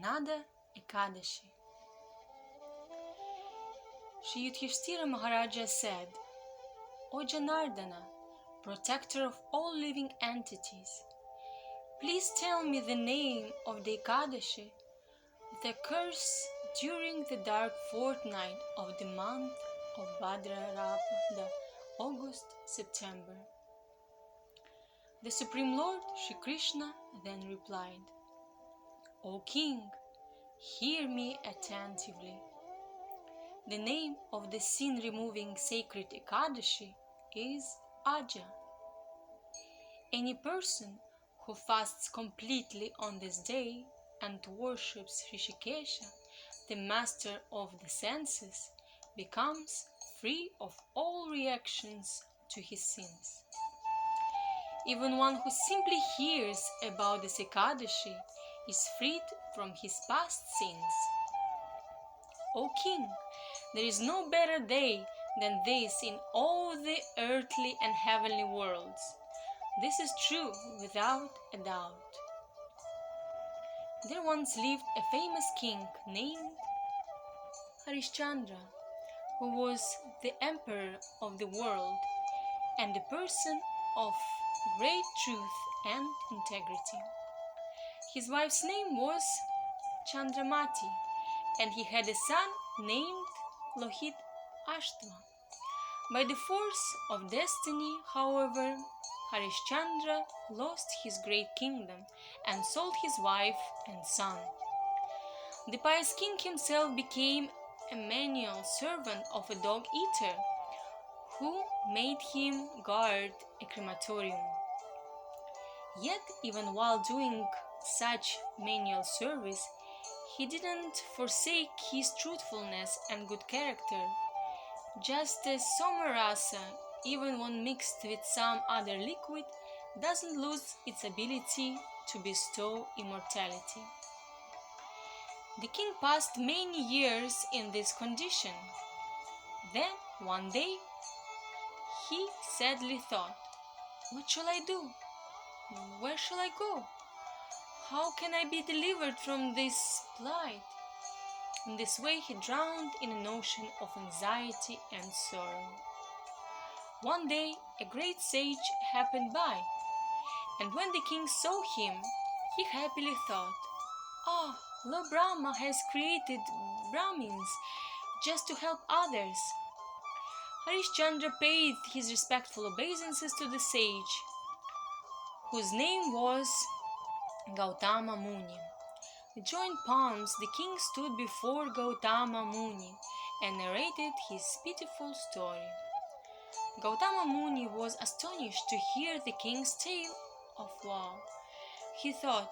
Annada Ekadasi. Shri Yudhishthira Maharaja said, O Janardana, protector of all living entities, please tell me the name of the Ekadashi that occurs during the dark fortnight of the month of Bhadrapada, August-September. The Supreme Lord Shri Krishna then replied, O King, hear me attentively. The name of the sin-removing sacred Ekadashi is Aja. Any person who fasts completely on this day and worships Rishikesha, the master of the senses, becomes free of all reactions to his sins. Even one who simply hears about this Ekadashi is freed from his past sins. O King, there is no better day than this in all the earthly and heavenly worlds. This is true without a doubt. There once lived a famous king named Harishchandra, who was the emperor of the world and a person of great truth and integrity. His wife's name was Chandramati, and he had a son named Lohit Ashtva. By the force of destiny, however, Harishchandra lost his great kingdom and sold his wife and son. The pious king himself became a menial servant of a dog-eater who made him guard a crematorium. Yet, even while doing such menial service, he didn't forsake his truthfulness and good character. Just as somarasa, even when mixed with some other liquid, doesn't lose its ability to bestow immortality. The king passed many years in this condition. Then, one day, he sadly thought, what shall I do? Where shall I go? How can I be delivered from this plight? In this way he drowned in an ocean of anxiety and sorrow. One day a great sage happened by, and when the king saw him, he happily thought, Ah, Lord Brahma has created Brahmins just to help others. Harishchandra paid his respectful obeisances to the sage, whose name was Gautama Muni. With joined palms, the king stood before Gautama Muni and narrated his pitiful story. Gautama Muni was astonished to hear the king's tale of woe. He thought,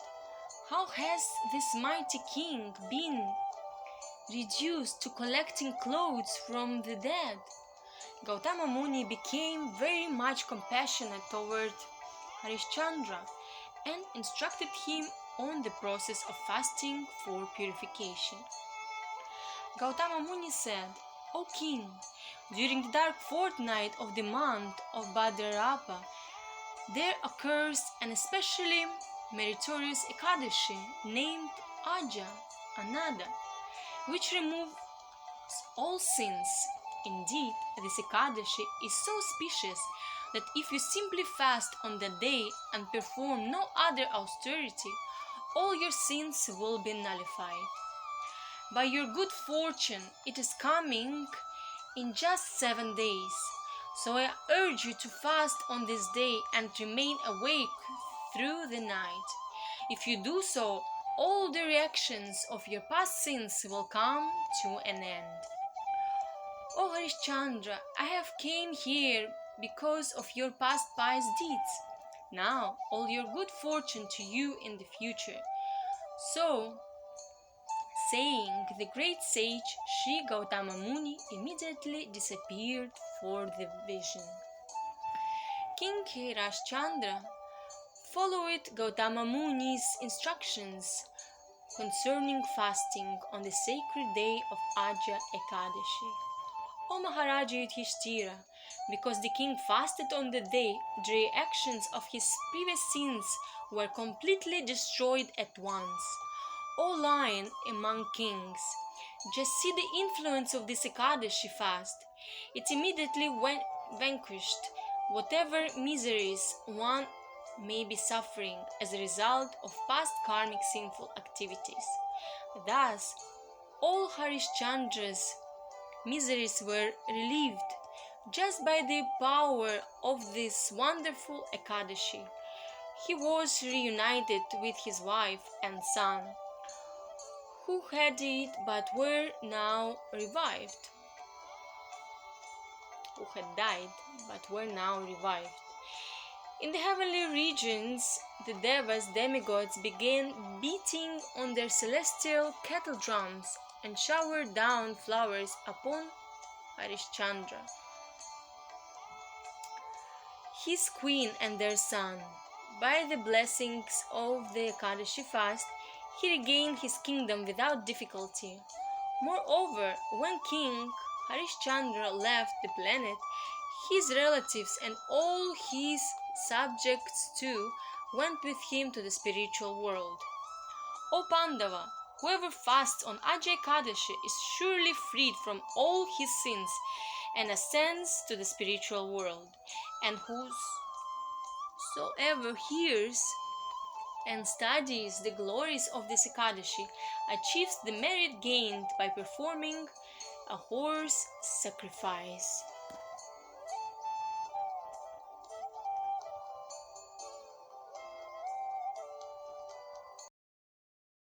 how has this mighty king been reduced to collecting clothes from the dead? Gautama Muni became very much compassionate toward Harishchandra and instructed him on the process of fasting for purification. Gautama Muni said, O king, during the dark fortnight of the month of Bhadrapada, there occurs an especially meritorious Ekadashi named Aja, Annada, which removes all sins. Indeed, this Ekadashi is so specious that if you simply fast on that day and perform no other austerity, all your sins will be nullified. By your good fortune, it is coming in just 7 days. So I urge you to fast on this day and remain awake through the night. If you do so, all the reactions of your past sins will come to an end. O Harishchandra, I have came here because of your past pious deeds. Now, all your good fortune to you in the future. So, saying, the great sage Sri Gautama Muni immediately disappeared for the vision. King Harishchandra followed Gautama Muni's instructions concerning fasting on the sacred day of Aja Ekadashi. O Maharaja Yudhishthira, because the king fasted on the day, the reactions of his previous sins were completely destroyed at once. O lion among kings. Just see the influence of this Ekadashi fast. It immediately vanquished whatever miseries one may be suffering as a result of past karmic sinful activities. Thus, all Harishchandra's miseries were relieved just by the power of this wonderful Ekadashi. He was reunited with his wife and son, who had died but were now revived. In the heavenly regions, the devas, demigods, began beating on their celestial kettle drums and showered down flowers upon Harishchandra, his queen, and their son. By the blessings of the Ekadashi fast, he regained his kingdom without difficulty. Moreover, when King Harishchandra left the planet, his relatives and all his subjects too went with him to the spiritual world. O Pandava, whoever fasts on Ajay Ekadashi is surely freed from all his sins and ascends to the spiritual world, and whosoever hears and studies the glories of this Ekadashi achieves the merit gained by performing a horse sacrifice.